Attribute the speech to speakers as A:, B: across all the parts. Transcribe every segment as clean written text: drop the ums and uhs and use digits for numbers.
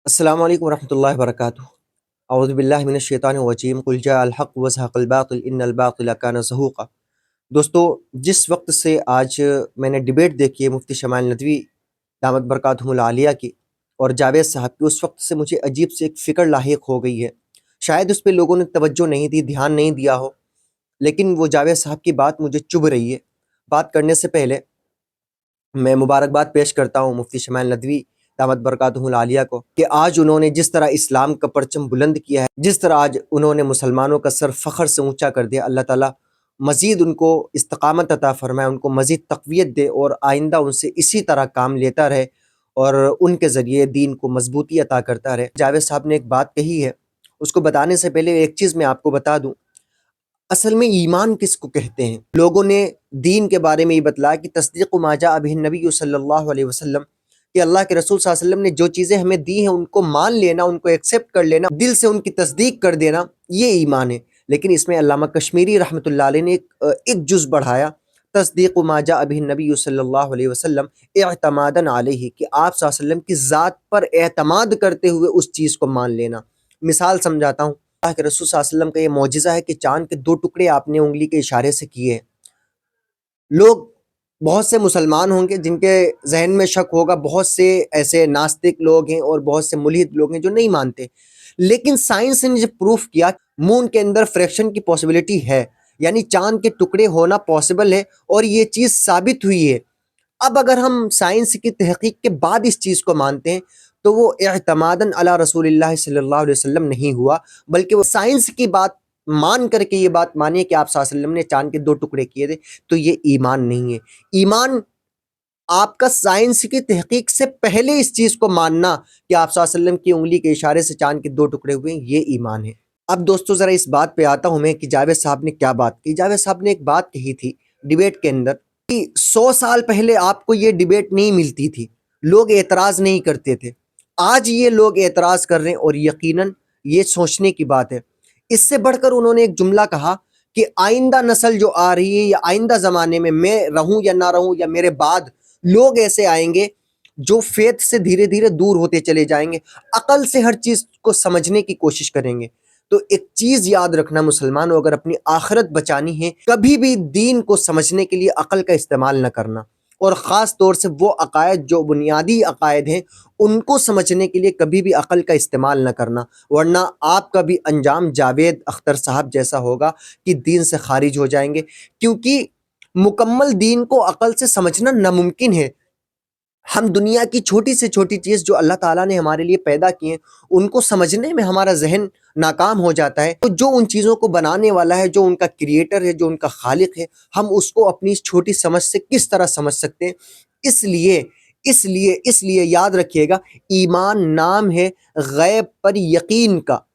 A: अस्सलामु अलैकुम वरहमतुल्लाहि वबरकातुहू। औज़ु बिल्लाहि मिनश शैतानिर रजीम। कुल जाअल हक़ व ज़हक़ल बातिल इन्नल बातिल काना ज़हूक़ा। दोस्तों, जिस वक्त से आज मैंने डिबेट देखी है मुफ्ती शमाइल नदवी दामत बरकातुहुमुल आलिया की और जावेद साहब की, उस वक्त से मुझे अजीब से एक फ़िक्र लाहिक़ हो गई है। शायद उस पे लोगों ने तवज्जो नहीं दी, ध्यान नहीं दिया हो, लेकिन वो जावेद साहब की बात मुझे चुभ रही है। बात करने से पहले मैं मुबारकबाद पेश करता हूँ मुफ्ती शमाइल नदवी दामत बरकातुहुल आलिया को कि आज उन्होंने जिस तरह इस्लाम का परचम बुलंद किया है, जिस तरह आज उन्होंने मुसलमानों का सर फ़ख्र से ऊंचा कर दिया, अल्लाह ताला मज़ीद उनको इस्तकामत अता फ़रमाए, उनको मज़ीद तक़वियत दे और आइंदा उनसे इसी तरह काम लेता रहे और उनके ज़रिए दीन को मजबूती अता करता रहे। जावेद साहब ने एक बात कही है, उसको बताने से पहले एक चीज़ मैं आपको बता दूँ। असल में ईमान किसको कहते हैं? लोगों ने दीन के बारे में ये बतलाया कि तस्दीक़ मा जाअ बिहिन नबी सल्लल्लाहु अलैहि वसल्लम, कि अल्लाह के रसूल सल्लल्लाहु अलैहि वसल्लम ने जो चीज़ें हमें दी हैं उनको मान लेना, उनको एक्सेप्ट कर लेना, दिल से उनकी तस्दीक कर देना, ये ईमान है। लेकिन इसमें अल्लामा कश्मीरी रहमतुल्लाह अलैह ने एक जुज़ बढ़ाया, तस्दीक़ मा जाअ बिहिन नबी सल्लल्लाहु अलैहि वसल्लम इअ्तिमादन अलैहि, कि आप सल्लल्लाहु अलैहि वसल्लम की ज़ात पर एतमाद करते हुए उस चीज़ को मान लेना। मिसाल समझाता हूँ। अल्लाह के रसूल सल्लल्लाहु अलैहि वसल्लम का ये मौजिज़ा है कि चाँद के 2 टुकड़े आपने उंगली के इशारे से किए। लोग, बहुत से मुसलमान होंगे जिनके जहन में शक होगा, बहुत से ऐसे नास्तिक लोग हैं और बहुत से मुल्हिद लोग हैं जो नहीं मानते। लेकिन साइंस ने जब प्रूफ किया मून के अंदर फ्रैक्शन की पॉसिबिलिटी है, यानी चाँद के टुकड़े होना पॉसिबल है और ये चीज़ साबित हुई है। अब अगर हम साइंस की तहकीक के बाद इस चीज़ को मानते हैं तो वो इअ्तिमादन अला रसूलिल्लाह सल्लल्लाहु अलैहि वसल्लम नहीं हुआ, बल्कि वो साइंस की बात मान करके ये बात मानिए कि आप सल्लल्लाहु अलैहि वसल्लम ने चाँद के 2 टुकड़े किए थे, तो ये ईमान नहीं है। ईमान आपका साइंस की तहकीक से पहले इस चीज़ को मानना कि आप सल्लल्लाहु अलैहि वसल्लम की उंगली के इशारे से चाँद के 2 टुकड़े हुए हैं, ये ईमान है। अब दोस्तों, ज़रा इस बात पे आता हूँ मैं कि जावेद साहब ने क्या बात की। जावेद साहब ने एक बात कही थी डिबेट के अंदर कि 100 साल पहले आपको ये डिबेट नहीं मिलती थी, लोग एतराज़ नहीं करते थे। आज ये लोग एतराज़ कर रहे हैं और यकीनन ये सोचने की बात है। इससे बढ़कर उन्होंने एक जुमला कहा कि आइंदा नस्ल जो आ रही है या आइंदा ज़माने में मैं रहूं या ना रहूं या मेरे बाद लोग ऐसे आएंगे जो फेथ से धीरे धीरे दूर होते चले जाएंगे, अकल से हर चीज़ को समझने की कोशिश करेंगे। तो एक चीज़ याद रखना मुसलमानों, अगर अपनी आखिरत बचानी है, कभी भी दीन को समझने के लिए अकल का इस्तेमाल न करना, और ख़ास तौर से वो अकायद जो बुनियादी अकायद हैं उनको समझने के लिए कभी भी अकल का इस्तेमाल न करना, वरना आपका भी अंजाम जावेद अख्तर साहब जैसा होगा कि दीन से खारिज हो जाएंगे। क्योंकि मुकम्मल दीन को अकल से समझना नामुमकिन है। हम दुनिया की छोटी से छोटी चीज़ जो अल्लाह ताला ने हमारे लिए पैदा की है उनको समझने में हमारा जहन नाकाम हो जाता है। तो जो उन चीज़ों को बनाने वाला है, जो उनका क्रिएटर है, जो उनका खालिक है, हम उसको अपनी इस छोटी समझ से किस तरह समझ सकते हैं। इसलिए इसलिए याद रखिएगा, ईमान नाम है गैब पर यकीन का,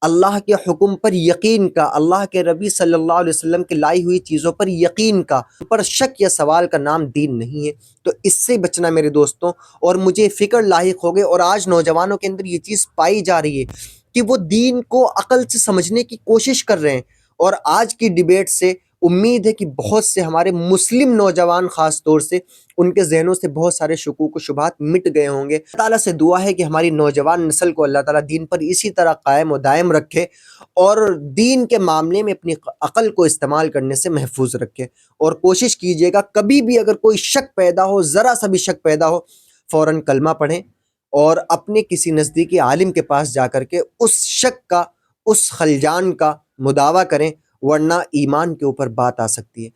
A: अल्लाह के हुक्म पर यकीन का, अल्लाह के नबी सल्लल्लाहु अलैहि वसल्लम की लाई हुई चीज़ों पर यकीन का, पर शक या सवाल का नाम दीन नहीं है। तो इससे बचना मेरे दोस्तों। और मुझे फ़िक्र लाहिक हो गई, और आज नौजवानों के अंदर ये चीज़ पाई जा रही है कि वो दीन को अकल से समझने की कोशिश कर रहे हैं। और आज की डिबेट से उम्मीद है कि बहुत से हमारे मुस्लिम नौजवान ख़ास तौर से उनके ज़हनों से बहुत सारे शुकूक व शुबहात मिट गए होंगे। अल्लाह ताला से दुआ है कि हमारी नौजवान नस्ल को अल्लाह ताला दीन पर इसी तरह कायम व दायम रखे और दीन के मामले में अपनी अक़ल को इस्तेमाल करने से महफूज रखे। और कोशिश कीजिएगा कभी भी अगर कोई शक पैदा हो, ज़रा सा भी शक पैदा हो, फ़ौरन कलमा पढ़ें और अपने किसी नज़दीकी आलिम के पास जा कर के उस शक का, उस खलजान का मुदावा करें, वरना ईमान के ऊपर बात आ सकती है।